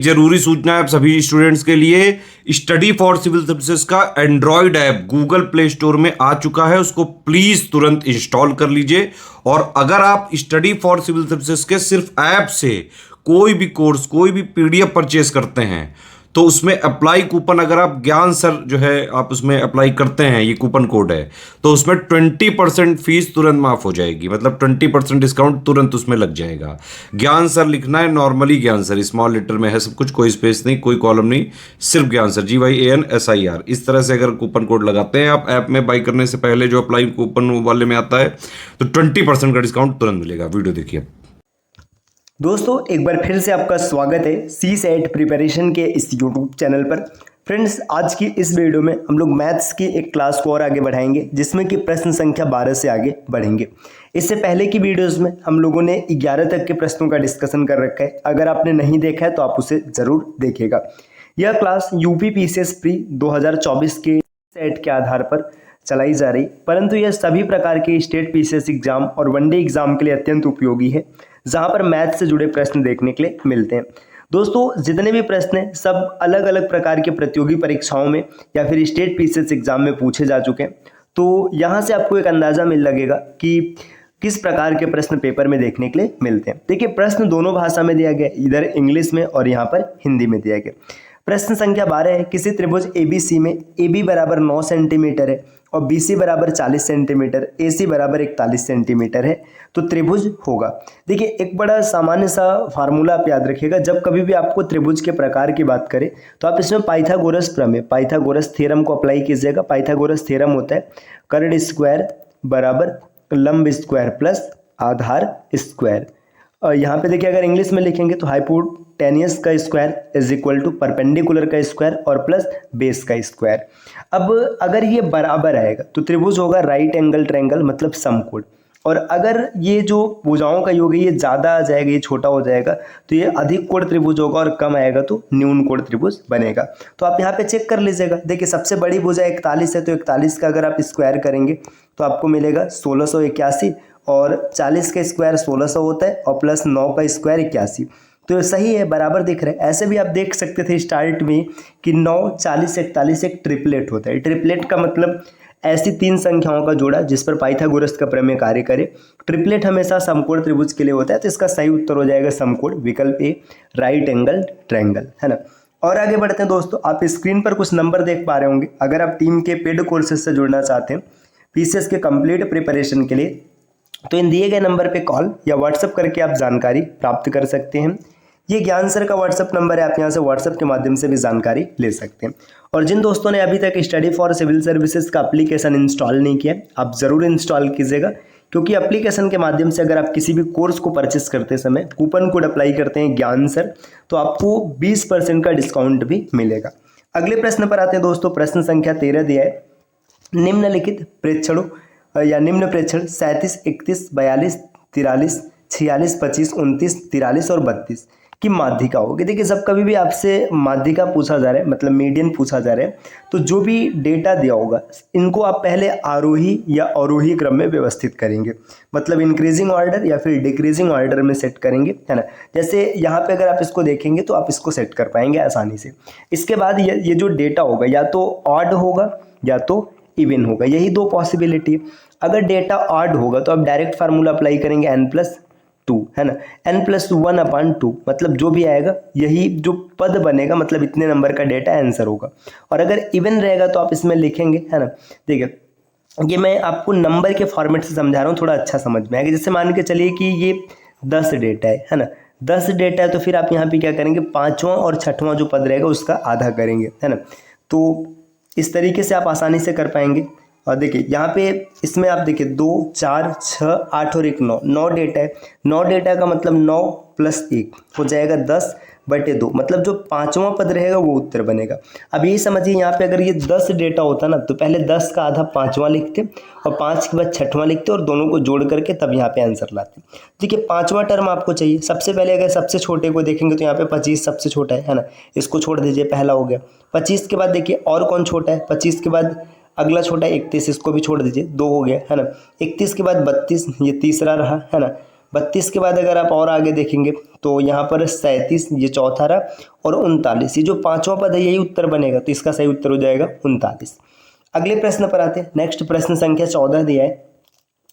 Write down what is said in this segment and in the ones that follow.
जरूरी सूचना है आप सभी स्टूडेंट्स के लिए। स्टडी फॉर सिविल सर्विसेज का Android app Google play store में आ चुका है, उसको प्लीज तुरंत इंस्टॉल कर लीजिए। और अगर आप स्टडी फॉर सिविल सर्विसेज के सिर्फ ऐप से कोई भी कोर्स, कोई भी पीडीएफ परचेस करते हैं तो उसमें अप्लाई कूपन, अगर आप ज्ञान सर जो है आप उसमें अप्लाई करते हैं, ये कूपन कोड है, तो उसमें 20% फीस तुरंत माफ हो जाएगी। मतलब 20% डिस्काउंट तुरंत उसमें लग जाएगा। ज्ञान सर लिखना है, नॉर्मली ज्ञान सर, स्मॉल लेटर में है सब कुछ, कोई स्पेस नहीं, कोई कॉलम नहीं, सिर्फ ज्ञान सर, GYANSIR। इस तरह से अगर कूपन कोड लगाते हैं आप ऐप में बाई करने से पहले, जो अप्लाई कूपन वाले में आता है, तो 20% का डिस्काउंट तुरंत मिलेगा। वीडियो देखिए। दोस्तों एक बार फिर से आपका स्वागत है CSET प्रिपरेशन के इस YouTube चैनल पर। फ्रेंड्स, आज की इस वीडियो में हम लोग मैथ्स की एक क्लास को और आगे बढ़ाएंगे, जिसमें कि प्रश्न संख्या 12 से आगे बढ़ेंगे। इससे पहले की वीडियोस में हम लोगों ने 11 तक के प्रश्नों का डिस्कशन कर रखा है। अगर आपने नहीं देखा है तो आप उसे ज़रूर देखिएगा। यह क्लास UP PCS प्री 2024 के सेट के आधार पर चलाई जा रही, परंतु यह सभी प्रकार के स्टेट PCS एग्जाम और वनडे एग्जाम के लिए अत्यंत उपयोगी है, जहां पर मैथ से जुड़े प्रश्न देखने के लिए मिलते हैं। दोस्तों, जितने भी प्रश्न हैं सब अलग अलग प्रकार के प्रतियोगी परीक्षाओं में या फिर स्टेट PCS एग्जाम में पूछे जा चुके हैं। तो यहाँ से आपको एक अंदाज़ा मिल लगेगा कि किस प्रकार के प्रश्न पेपर में देखने के लिए मिलते हैं। देखिए, प्रश्न दोनों भाषा में दिया गया, इधर इंग्लिश में और यहाँ पर हिंदी में दिया गया। प्रश्न संख्या 12 है, किसी त्रिभुज ABC में AB बराबर 9 सेंटीमीटर है और BC बराबर 40 सेंटीमीटर, AC बराबर 41 सेंटीमीटर है, तो त्रिभुज होगा। देखिए, एक बड़ा सामान्य सा फार्मूला आप याद रखिएगा। जब कभी भी आपको त्रिभुज के प्रकार की बात करें तो आप इसमें पाइथागोरस प्रमेय, पाइथागोरस थ्योरम को अप्लाई कीजिएगा। पाइथागोरस थ्योरम होता है कर्ण स्क्वायर बराबर लंब स्क्वायर प्लस आधार स्क्वायर। यहाँ पे देखिए, अगर इंग्लिश में लिखेंगे तो हाइपोटेनियस का square is equal to perpendicular का स्क्वायर और प्लस बेस का स्क्वायर। अब अगर ये बराबर आएगा तो त्रिभुज होगा राइट एंगल ट्रायंगल, मतलब समकोण। और अगर ये जो भुजाओं का योग है ये ज़्यादा आ जाएगा, ये छोटा हो जाएगा, तो ये अधिक कोण त्रिभुज होगा, और कम आएगा तो न्यून कोण त्रिभुज बनेगा। तो आप यहाँ पे चेक कर लीजिएगा। देखिए, सबसे बड़ी भुजा 41 है, तो 41 का अगर आप स्क्वायर करेंगे तो आपको मिलेगा 1681, और 40 का स्क्वायर 1600 होता है और प्लस 9 का स्क्वायर 81। तो सही है, बराबर दिख रहा है। ऐसे भी आप देख सकते थे स्टार्ट में कि 9, 40, 41 एक ट्रिपलेट होता है। ट्रिपलेट का मतलब ऐसी तीन संख्याओं का जोड़ा जिस पर पाइथागोरस का प्रमेय कार्य करे। ट्रिपलेट हमेशा समकोण त्रिभुज के लिए होता है, तो इसका सही उत्तर हो जाएगा समकोण, विकल्प ए, राइट एंगल ट्रायंगल, है ना। और आगे बढ़ते हैं दोस्तों। आप स्क्रीन पर कुछ नंबर देख पा रहे होंगे। अगर आप टीम के पेड कोर्सेज से जुड़ना चाहते हैं PCS के कंप्लीट प्रिपरेशन के लिए, तो इन दिए गए नंबर पे कॉल या व्हाट्सएप करके आप जानकारी प्राप्त कर सकते हैं। ये ज्ञान सर का व्हाट्सएप नंबर है, आप यहाँ से व्हाट्सएप के माध्यम से भी जानकारी ले सकते हैं। और जिन दोस्तों ने अभी तक स्टडी फॉर सिविल सर्विसेज का एप्लीकेशन इंस्टॉल नहीं किया, आप ज़रूर इंस्टॉल कीजिएगा, क्योंकि एप्लीकेशन के माध्यम से अगर आप किसी भी कोर्स को परचेस करते समय कूपन कोड अप्लाई करते हैं ज्ञान सर, तो आपको 20% का डिस्काउंट भी मिलेगा। अगले प्रश्न पर आते हैं दोस्तों। प्रश्न संख्या 13 दिया है, निम्नलिखित प्रेक्षणों या निम्न प्रेक्षण 37, 31, 42, 43, 46, 25, 29, 43 और 32 की माध्यिका होगी। देखिए, जब कभी भी आपसे माध्यिका पूछा जा रहा है, मतलब मीडियन पूछा जा रहा है, तो जो भी डेटा दिया होगा इनको आप पहले आरोही या अवरोही क्रम में व्यवस्थित करेंगे, मतलब इंक्रीजिंग ऑर्डर या फिर डिक्रीजिंग ऑर्डर में सेट करेंगे, है ना। जैसे यहाँ पे अगर आप इसको देखेंगे तो आप इसको सेट कर पाएंगे आसानी से। इसके बाद ये जो डेटा होगा या तो ऑड होगा या तो इवन होगा, यही दो पॉसिबिलिटी। अगर डेटा ऑड होगा तो आप डायरेक्ट फार्मूला अप्लाई करेंगे n+2, है ना, n+1/2, मतलब जो भी आएगा यही जो पद बनेगा, मतलब इतने नंबर का डेटा आंसर होगा। और अगर इवन रहेगा तो आप इसमें लिखेंगे, है ना। देखिए, ये मैं आपको नंबर के फॉर्मेट से समझा रहा हूँ, थोड़ा अच्छा समझ में आएगा। जैसे मान के चलिए कि ये 10 डेटा है ना, 10 डेटा है, तो फिर आप यहाँ पे क्या करेंगे, 5वां और 6वां जो पद रहेगा उसका आधा करेंगे, है ना। तो इस तरीके से आप आसानी से कर पाएंगे। और देखिए, यहाँ पे इसमें आप देखिए 2, 4, 6, 8 और 1 9 डेटा है। 9 डेटा का मतलब 9 + 1 हो जाएगा 10/2, मतलब जो 5वां पद रहेगा वो उत्तर बनेगा। अब यही समझिए, यहाँ पे अगर ये 10 डेटा होता ना, तो पहले 10 का आधा 5वां लिखते और 5 के बाद 6वां लिखते और दोनों को जोड़ करके तब यहाँ पे आंसर लाते। देखिए, 5वां टर्म आपको चाहिए। सबसे पहले अगर सबसे छोटे को देखेंगे तो यहाँ पे 25 सबसे छोटा है ना, इसको छोड़ दीजिए, पहला हो गया। 25 के बाद देखिए और कौन छोटा है, 25 के बाद अगला छोटा है 31, इसको भी छोड़ दीजिए, 2 हो गया, है ना। 31 के बाद 32, ये तीसरा रहा, है ना। 32 के बाद अगर आप और आगे देखेंगे तो यहाँ पर 37 ये चौथा रहा, और 39 ये जो पांचवा पद है यही उत्तर बनेगा, तो इसका सही उत्तर हो जाएगा 39। अगले प्रश्न पर आते हैं। नेक्स्ट प्रश्न संख्या 14 दिया है,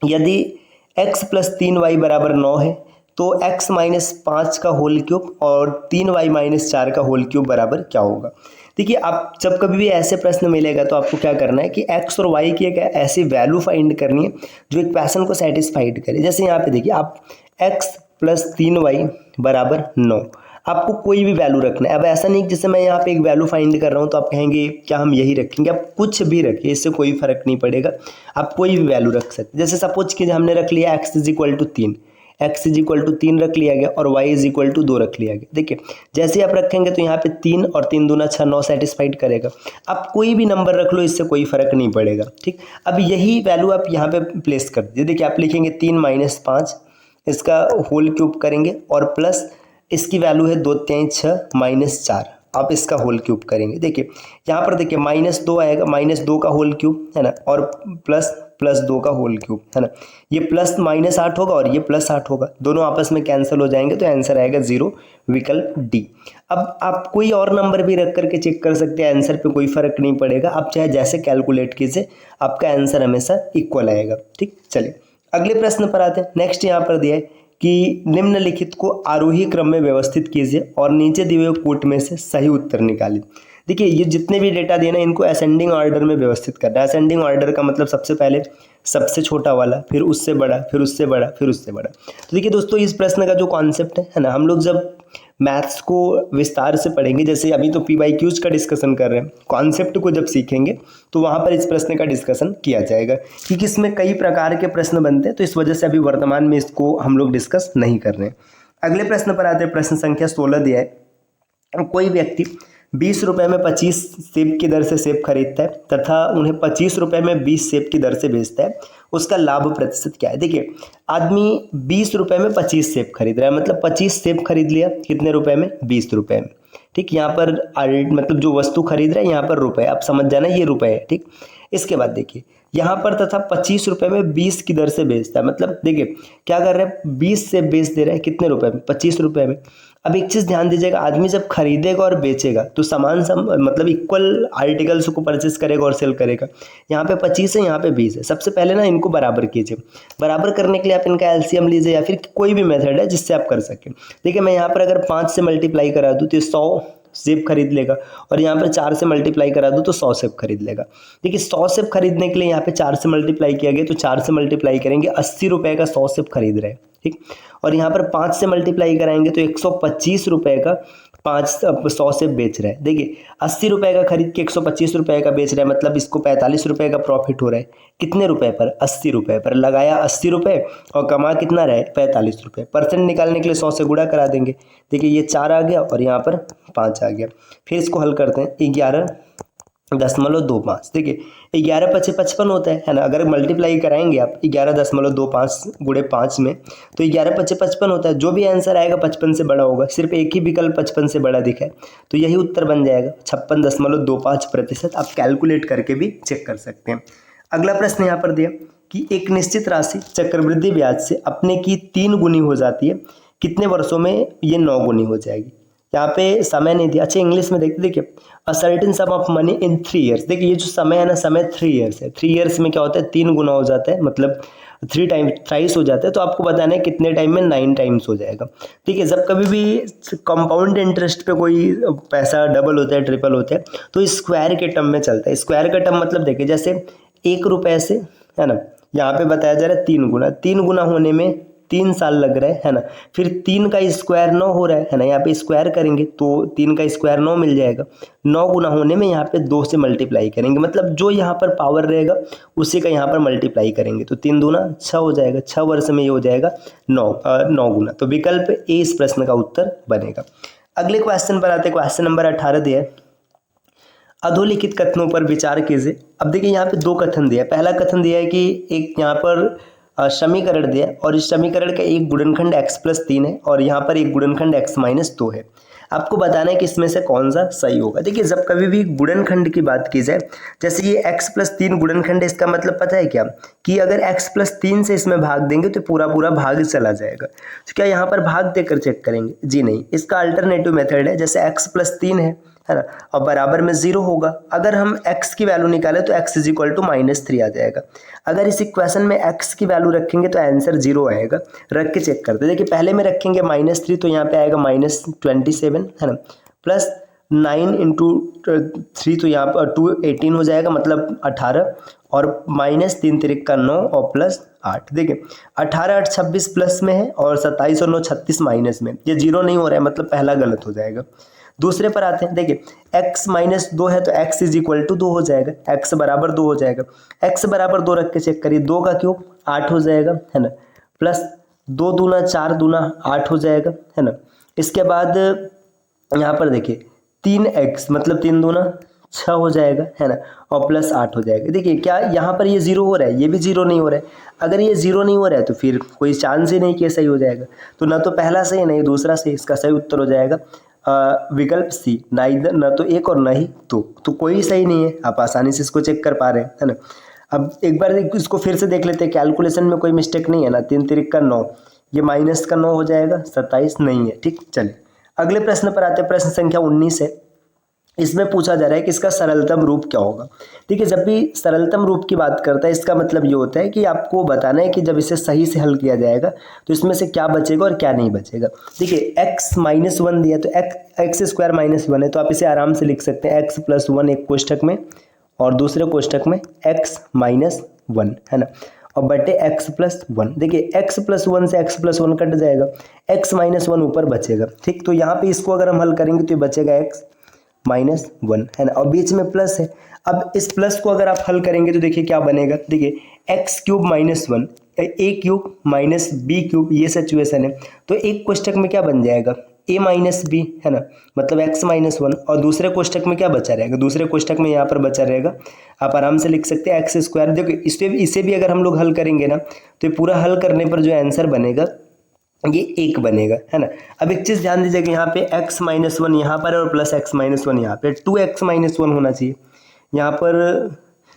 यदि x + 3y = 9 है तो x - 5 का होल क्यूब और 3y - 4 का होल क्यूब बराबर क्या होगा। देखिए, आप जब कभी भी ऐसे प्रश्न मिलेगा तो आपको क्या करना है कि x और y की एक ऐसी वैल्यू फाइंड करनी है जो एक क्वेश्चन को सेटिस्फाइड करे। जैसे यहाँ पे देखिए, आप x + 3y = 9, आपको कोई भी वैल्यू रखना है। अब ऐसा नहीं जैसे मैं यहाँ पे एक वैल्यू फाइंड कर रहा हूँ तो आप कहेंगे क्या हम यही रखेंगे, आप कुछ भी रखिए, इससे कोई फर्क नहीं पड़ेगा, आप कोई भी वैल्यू रख सकते। जैसे सपोज कि हमने रख लिया x = 3, x = 3 रख लिया गया और y = 2 रख लिया गया। देखिए, जैसे आप रखेंगे तो यहाँ पे 3 और 3 दूना 6, 9 सेटिस्फाइड करेगा। आप कोई भी नंबर रख लो, इससे कोई फर्क नहीं पड़ेगा। ठीक, अब यही वैल्यू आप यहाँ पे प्लेस कर दीजिए। देखिए, आप लिखेंगे 3 - 5, इसका होल क्यूब करेंगे और प्लस इसकी वैल्यू है 2 3 6 - 4, आप इसका होल क्यूब करेंगे। देखिए यहाँ पर देखिए -2 आएगा, -2 का होल क्यूब है ना, और +2 का होल क्यूब है ना, ये +-8 होगा और ये +8 होगा, दोनों आपस में कैंसिल हो जाएंगे, तो आंसर आएगा 0, विकल्प डी। अब आप कोई और नंबर भी रख करके चेक कर सकते हैं, आंसर पे कोई फर्क नहीं पड़ेगा, आप चाहे जैसे कैलकुलेट कीजिए, आपका आंसर हमेशा इक्वल आएगा। ठीक, चलिए अगले प्रश्न पर आते हैं। नेक्स्ट यहाँ पर दिया है कि निम्नलिखित को आरोही क्रम में व्यवस्थित कीजिए और नीचे दिए हुए कोट में से सही उत्तर निकालिए। देखिए, ये जितने भी डेटा दिए ना, इनको असेंडिंग ऑर्डर में व्यवस्थित करना है। असेंडिंग ऑर्डर का मतलब सबसे पहले सबसे छोटा वाला, फिर उससे बड़ा, फिर उससे बड़ा, फिर उससे बड़ा। तो देखिए दोस्तों, इस प्रश्न का जो कॉन्सेप्ट है ना, हम लोग जब मैथ्स को विस्तार से पढ़ेंगे, जैसे अभी तो PYQs का डिस्कशन कर रहे हैं, कॉन्सेप्ट को जब सीखेंगे तो वहाँ पर इस प्रश्न का डिस्कशन किया जाएगा, क्योंकि इसमें कई प्रकार के प्रश्न बनते हैं, तो इस वजह से अभी वर्तमान में इसको हम लोग डिस्कस नहीं कर रहे हैं। अगले प्रश्न पर आते हैं। प्रश्न संख्या 16 दिया है, कोई व्यक्ति 20 रुपये में 25 सेब की दर से सेब खरीदता है तथा उन्हें 25 रुपये में 20 सेब की दर से बेचता है, उसका लाभ प्रतिशत क्या है। देखिए, आदमी 20 रुपये में 25 सेब खरीद रहा है, मतलब 25 सेब खरीद लिया, कितने रुपए में, 20 रुपये में। ठीक, यहाँ पर मतलब जो वस्तु खरीद रहा है यहाँ पर रुपए, आप समझ जाना ये रुपए है। ठीक, इसके बाद देखिए यहाँ पर तथा 25 रुपये में 20 की दर से बेचता है, मतलब देखिए क्या कर रहे हैं, 20 से बेच दे रहे हैं कितने रुपए में, 25 रुपये में। अब एक चीज़ ध्यान दीजिएगा, आदमी जब खरीदेगा और बेचेगा तो समान मतलब इक्वल आर्टिकल्स को परचेस करेगा और सेल करेगा। यहाँ पे 25 है, यहाँ पे 20 है। सबसे पहले ना इनको बराबर कीजिए। बराबर करने के लिए आप इनका LCM लीजिए या फिर कोई भी मेथड है जिससे आप कर सकें। देखिए, मैं यहाँ पर अगर 5 से मल्टीप्लाई करा दूँ तो 100 सेब खरीद लेगा, और यहाँ पर 4 से मल्टीप्लाई करा दूँ तो 100 सेब खरीद लेगा। देखिए, 100 सेब खरीदने के लिए यहाँ पे 4 से मल्टीप्लाई किया गया, तो 4 से मल्टीप्लाई करेंगे, 80 रुपये का 100 सेब खरीद रहे हैं। ठीक, और यहाँ पर 5 से मल्टीप्लाई कराएंगे तो 125 रुपये का 100 सेब बेच रहा है। देखिए, 80 रुपये का खरीद के 125 रुपये का बेच रहा है, मतलब इसको 45 रुपये का प्रॉफिट हो रहा है। कितने रुपए पर, 80 रुपये पर। लगाया 80 रुपये और कमा कितना रहे, 45 रुपये। परसेंट निकालने के लिए 100 से गुणा करा देंगे। देखिए, ये 4 आ गया और यहाँ पर 5 आ गया। फिर इसको हल करते हैं, 11.25। देखिए, 11 × 5 = 55 होता है ना। अगर मल्टीप्लाई कराएंगे आप 11.25 गुणे 5 में, तो 11 × 5 = 55 होता है। जो भी आंसर आएगा 55 से बड़ा होगा, सिर्फ एक ही विकल्प 55 से बड़ा दिखा है, तो यही उत्तर बन जाएगा 56.25%। आप कैलकुलेट करके भी चेक कर सकते हैं। अगला प्रश्न यहाँ पर दिया कि एक निश्चित राशि चक्रवृद्धि ब्याज से अपने की 3 गुनी हो जाती है, कितने वर्षों में ये 9 गुनी हो जाएगी। यहाँ पे समय नहीं दिया। अच्छा, इंग्लिश में देखिए, a certain some of money in 3 years. देखिए, ये जो समय है ना, समय 3 ईयर्स है। 3 ईयर्स में क्या होता है, 3 गुना हो जाता है, मतलब 3 टाइम थ्राइस हो जाता है। तो आपको बताना है कितने टाइम में, 9 टाइम्स हो जाएगा। ठीक है, जब कभी भी कंपाउंड इंटरेस्ट पे कोई पैसा डबल होता है, ट्रिपल होता है, तो स्क्वायर के टर्म में चलता है। स्क्वायर का टर्म मतलब देखिए, जैसे 1 रुपये से है ना, यहाँ पे बताया जा रहा है 3 गुना। 3 गुना होने में 3 साल लग रहा है ना। फिर 3 का स्क्वायर 9 हो रहा है ना, यहाँ पे स्क्वायर करेंगे तो 3 का स्क्वायर 9 मिल जाएगा। 9 गुना होने में यहाँ पे 2 से मल्टीप्लाई करेंगे, मतलब जो यहाँ पर पावर रहेगा उसी का यहाँ पर मल्टीप्लाई करेंगे, तो 3 दूना 6 हो जाएगा। 6 वर्ष में ये हो जाएगा 9 गुना। तो विकल्प ए इस प्रश्न का उत्तर बनेगा। अगले क्वेश्चन पर आते हैं। क्वेश्चन नंबर 18 दिया है, अधोलिखित कथनों पर विचार कीजिए। अब देखिए, यहाँ पे 2 कथन दिया है। पहला कथन दिया है कि एक यहाँ पर समीकरण दिया और इस समीकरण का एक गुणनखंड x + 3 है और यहाँ पर एक गुणनखंड x - 2 है। आपको बताना है कि इसमें से कौन सा सही होगा। देखिए जब कभी भी गुणनखंड की बात की जाए, जैसे ये x+3 गुणनखंड है, इसका मतलब पता है क्या कि अगर x+3 से इसमें भाग देंगे तो पूरा पूरा भाग चला जाएगा। तो क्या यहाँ पर भाग देकर चेक करेंगे? जी नहीं, इसका अल्टरनेटिव मेथड है, जैसे x+3 है ना, और बराबर में 0 होगा। अगर हम x की वैल्यू निकालें तो x इज इक्वल टू -3 आ जाएगा। अगर इस इक्वेशन में x की वैल्यू रखेंगे तो आंसर 0 आएगा। रख के चेक करते हैं। देखिए पहले में रखेंगे -3 तो यहाँ पे आएगा -27 है ना, प्लस 9 इंटू 3 तो यहाँ पर 2 18 हो जाएगा, मतलब 18, और -3 तिरिक का 9 और प्लस 8। देखिए 18 8 26 प्लस में है और 27 और 9 36 माइनस में, ये 0 नहीं हो रहा है, मतलब पहला गलत हो जाएगा। दूसरे पर आते हैं। देखिए x -2 है तो x इज इक्वल टू 2 हो जाएगा, x बराबर 2 हो जाएगा। x बराबर 2 रख के चेक करिए, 2 का क्यूब 8 हो जाएगा है ना, प्लस 2 दूना 4 दूना 8 हो जाएगा है ना। इसके बाद यहाँ पर देखिए 3x मतलब 3 दूना 6 हो जाएगा है ना, और प्लस 8 हो जाएगा। देखिए क्या यहाँ पर ये 0 हो रहा है, ये भी 0 नहीं हो रहा है। अगर ये 0 नहीं हो रहा है तो फिर कोई चांस ही नहीं कि सही हो जाएगा। तो ना तो पहला सही नहीं दूसरा सही, इसका सही उत्तर हो जाएगा विकल्प सी, ना इधर ना तो एक और ना ही दो, तो कोई सही नहीं है। आप आसानी से इसको चेक कर पा रहे हैं है ना। अब एक बार इसको फिर से देख लेते हैं, कैलकुलेशन में कोई मिस्टेक नहीं है ना। 3 तिरिक का 9, ये माइनस का 9 हो जाएगा, 27 नहीं है। ठीक, चलिए अगले प्रश्न पर आते हैं। प्रश्न संख्या 19 है। इसमें पूछा जा रहा है कि इसका सरलतम रूप क्या होगा। देखिए जब भी सरलतम रूप की बात करता है, इसका मतलब ये होता है कि आपको बताना है कि जब इसे सही से हल किया जाएगा तो इसमें से क्या बचेगा और क्या नहीं बचेगा। देखिए x-1 दिया तो x² -1 है, तो आप इसे आराम से लिख सकते हैं x+1 एक कोष्ठक में और दूसरे कोष्ठक में x-1 है ना, और बटे x+1। देखिए x+1 से x+1 कट जाएगा, x-1 ऊपर बचेगा। ठीक, तो यहाँ पे इसको अगर हम हल करेंगे तो ये बचेगा x-1 है ना, और बीच में प्लस है। अब इस प्लस को अगर आप हल करेंगे तो देखिए क्या बनेगा। देखिए x³ -1 a³ -b³ ये सिचुएशन है, तो एक कोष्ठक में क्या बन जाएगा a -b है ना, मतलब x-1, और दूसरे कोष्ठक में क्या बचा रहेगा, दूसरे कोष्ठक में यहाँ पर बचा रहेगा, आप आराम से लिख सकते हैं x²। देखिए इसे भी अगर हम लोग हल करेंगे ना तो ये पूरा हल करने पर जो आंसर बनेगा ये 1 बनेगा है ना। अब एक चीज़ ध्यान दीजिएगा, यहाँ पे x-1 यहाँ पर है और प्लस x-1 यहाँ पे, 2x-1 होना चाहिए यहाँ पर।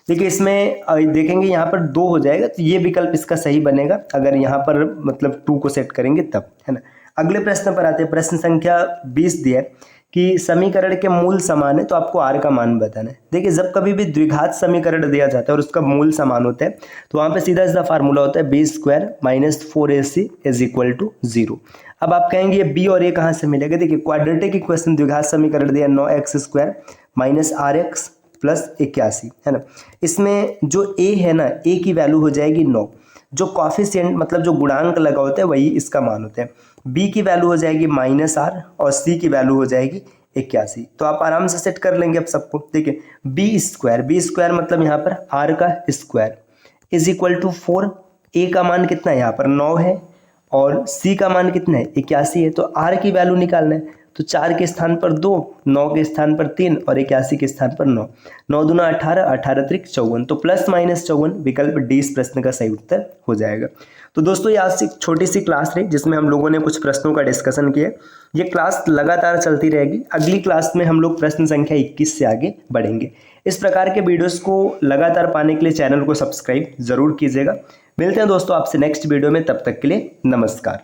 देखिए इसमें देखेंगे यहाँ पर 2 हो जाएगा, तो ये विकल्प इसका सही बनेगा अगर यहाँ पर मतलब 2 को सेट करेंगे तब है ना। अगले प्रश्न पर आते हैं। प्रश्न संख्या 20 दिया है कि समीकरण के मूल समान है तो आपको r का मान बताना है। देखिए जब कभी भी द्विघात समीकरण दिया जाता है और उसका मूल समान होता है तो वहाँ पे सीधा सीधा फार्मूला होता है b² - 4ac = 0। अब आप कहेंगे ये b और a कहाँ से मिलेगा। देखिए क्वाड्रेटिक इक्वेशन द्विघात समीकरण दिया 9x² - rx + 81 है ना। इसमें जो a है ना, a की वैल्यू हो जाएगी 9, जो कॉफिशिएंट मतलब जो गुणांक लगा होता है वही इसका मान होता है। b की वैल्यू हो जाएगी -r और c की वैल्यू हो जाएगी 81। तो आप आराम से सेट कर लेंगे अब सबको। देखिए b² मतलब यहाँ पर r का स्क्वायर = 4। a का मान कितना है, यहाँ पर 9 है, और c का मान कितना है 81 है। तो r की वैल्यू निकालना है, तो 4 के स्थान पर 2, 9 के स्थान पर 3 और 81 के स्थान पर 9, 9 दूना 18, 18 त्रिक 54, तो +-54 विकल्प डी इस प्रश्न का सही उत्तर हो जाएगा। तो दोस्तों ये आज से एक छोटी सी क्लास रही जिसमें हम लोगों ने कुछ प्रश्नों का डिस्कशन किया। ये क्लास लगातार चलती रहेगी। अगली क्लास में हम लोग प्रश्न संख्या 21 से आगे बढ़ेंगे। इस प्रकार के वीडियोस को लगातार पाने के लिए चैनल को सब्सक्राइब जरूर कीजिएगा। मिलते हैं दोस्तों आपसे नेक्स्ट वीडियो में, तब तक के लिए नमस्कार।